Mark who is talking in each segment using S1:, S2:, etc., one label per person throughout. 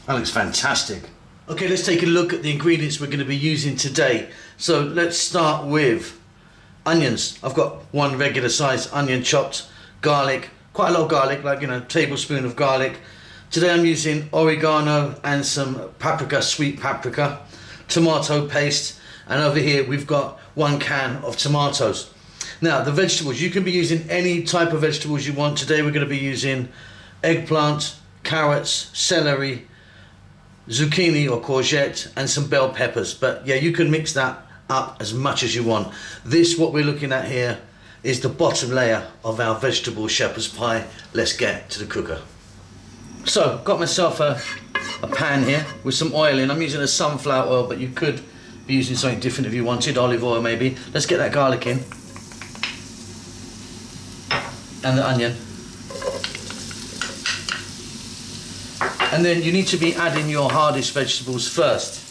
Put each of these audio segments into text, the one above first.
S1: That looks fantastic. Okay, let's take a look at the ingredients we're going to be using today. So let's start with onions. I've got one regular size onion chopped, garlic, quite a lot of garlic, like, you know, tablespoon of garlic. Today I'm using oregano and some paprika, sweet paprika, tomato paste, and over here we've got 1 can of tomatoes. Now the vegetables, you can be using any type of vegetables you want. Today we're going to be using eggplant, carrots, celery, zucchini or courgette, and some bell peppers. But yeah, you can mix that up as much as you want. This, what we're looking at here, is the bottom layer of our vegetable shepherd's pie. Let's get to the cooker. So got myself a pan here with some oil in. I'm using a sunflower oil, but you could be using something different if you wanted, olive oil maybe. Let's get that garlic in and the onion. And then you need to be adding your hardest vegetables first.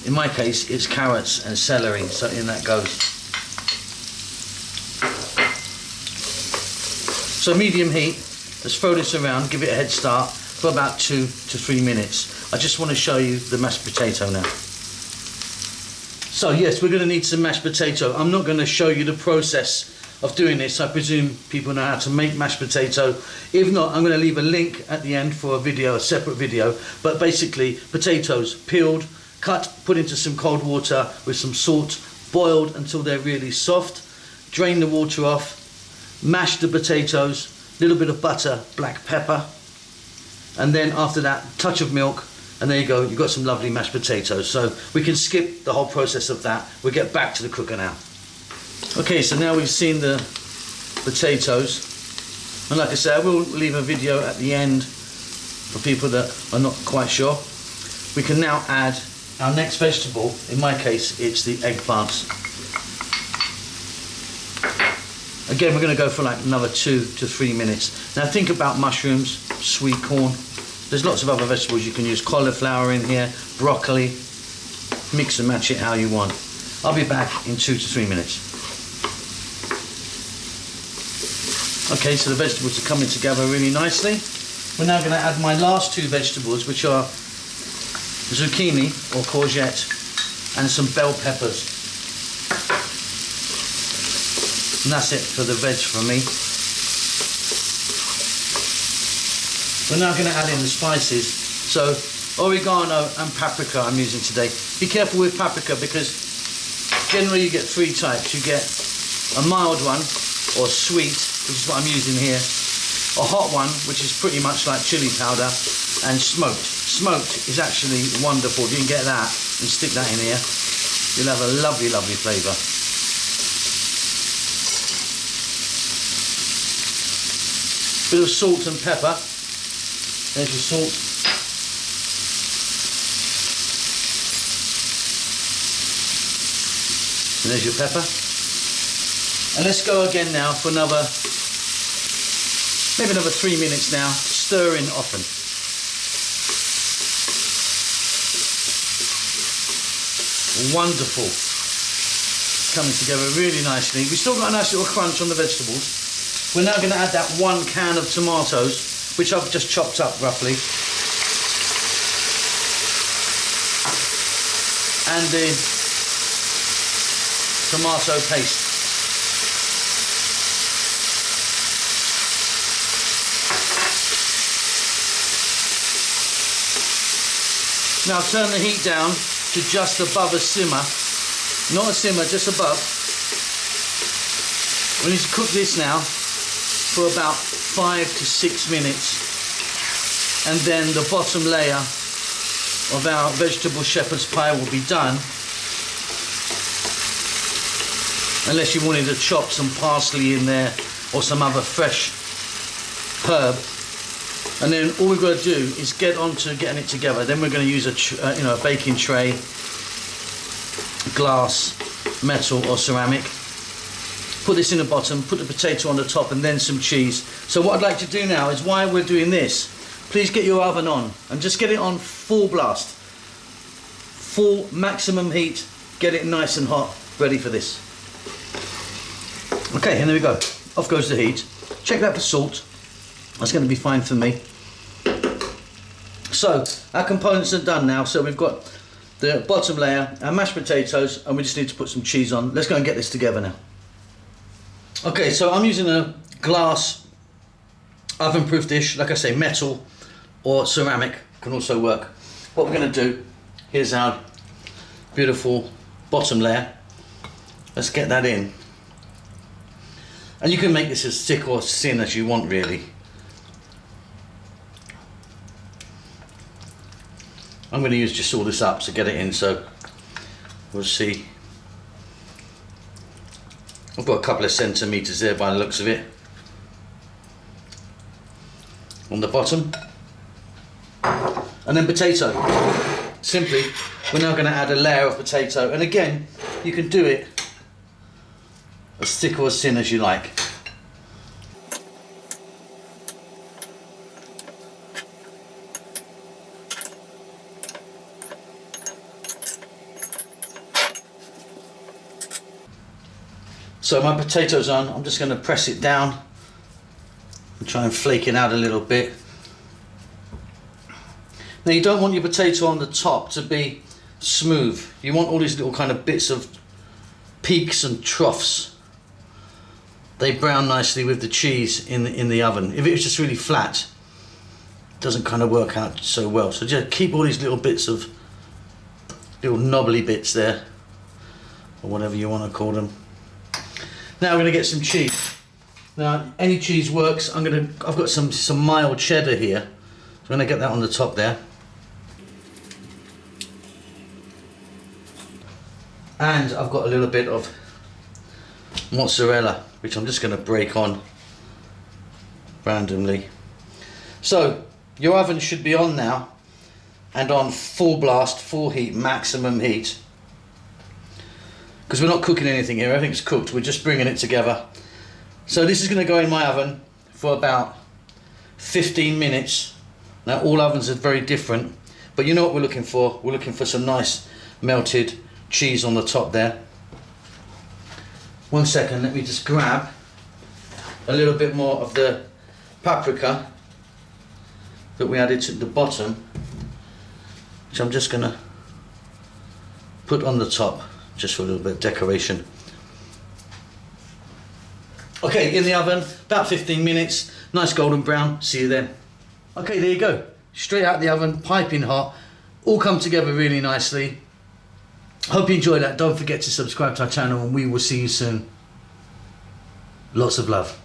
S1: In my case, it's carrots and celery, so in that goes. So medium heat, let's throw this around, give it a head start for about 2 to 3 minutes. I just want to show you the mashed potato now. So yes, we're going to need some mashed potato. I'm not going to show you the process of doing this. I presume people know how to make mashed potato. If not, I'm going to leave a link at the end for a video, a separate video. But basically, potatoes peeled, cut, put into some cold water with some salt, boiled until they're really soft. Drain the water off, mash the potatoes, little bit of butter, black pepper, and then after that, touch of milk, and there you go, you've got some lovely mashed potatoes. So we can skip the whole process of that. We'll get back to the cooker now. Okay, so now we've seen the potatoes, and like I said, I will leave a video at the end for people that are not quite sure. We can now add our next vegetable. In my case, it's the eggplants. Again, we're going to go for like another 2 to 3 minutes. Now think about mushrooms, sweet corn. There's lots of other vegetables you can use. Cauliflower in here, broccoli. Mix and match it how you want. I'll be back in 2 to 3 minutes. Okay, so the vegetables are coming together really nicely. We're now going to add my last 2 vegetables, which are zucchini or courgette and some bell peppers. And that's it for the veg for me. We're now going to add in the spices. So oregano and paprika I'm using today. Be careful with paprika because generally you get 3 types. You get a mild one or sweet, which is what I'm using here, a hot one, which is pretty much like chili powder, and smoked. Smoked is actually wonderful. If you can get that and stick that in here, you'll have a lovely, lovely flavour. Bit of salt and pepper. There's your salt. And there's your pepper. And let's go again now for maybe another 3 minutes now, stirring often. Wonderful. It's coming together really nicely. We've still got a nice little crunch on the vegetables. We're now going to add that 1 can of tomatoes, which I've just chopped up roughly. And the tomato paste. Now turn the heat down to just above a simmer. Not a simmer, just above. We need to cook this now for about 5 to 6 minutes. And then the bottom layer of our vegetable shepherd's pie will be done. Unless you wanted to chop some parsley in there or some other fresh herb. And then all we've got to do is get on to getting it together. Then we're going to use a baking tray, glass, metal or ceramic. Put this in the bottom, put the potato on the top, and then some cheese. So what I'd like to do now is, while we're doing this, please get your oven on and just get it on full blast. Full maximum heat, get it nice and hot, ready for this. Okay, and there we go. Off goes the heat. Check that for salt. That's going to be fine for me. So our components are done now. So we've got the bottom layer, our mashed potatoes, and we just need to put some cheese on. Let's go and get this together now. Okay, so I'm using a glass oven-proof dish, like I say, metal or ceramic can also work. What we're going to do, here's our beautiful bottom layer. Let's get that in. And you can make this as thick or thin as you want, really. I'm going to use just all this up to get it in, so we'll see. I've got a couple of centimetres there by the looks of it. On the bottom. And then potato. Simply, we're now going to add a layer of potato. And again, you can do it as thick or as thin as you like. So my potatoes on, I'm just going to press it down and try and flake it out a little bit. Now you don't want your potato on the top to be smooth. You want all these little kind of bits of peaks and troughs. They brown nicely with the cheese in the oven. If it was just really flat, it doesn't kind of work out so well. So just keep all these little bits of, little knobbly bits there, or whatever you want to call them. Now we're going to get some cheese. Now any cheese works. I've got some mild cheddar here. So I'm going to get that on the top there. And I've got a little bit of mozzarella, which I'm just going to break on randomly. So your oven should be on now and on full blast, full heat, maximum heat. Because we're not cooking anything here, everything's cooked, we're just bringing it together. So this is going to go in my oven for about 15 minutes. Now all ovens are very different, but you know what we're looking for? We're looking for some nice melted cheese on the top there. 1 second, let me just grab a little bit more of the paprika that we added to the bottom, which I'm just going to put on the top. Just for a little bit of decoration. Okay, in the oven, about 15 minutes, nice golden brown, see you then. Okay, there you go, straight out the oven, piping hot, all come together really nicely. Hope you enjoyed that. Don't forget to subscribe to our channel and we will see you soon. Lots of love.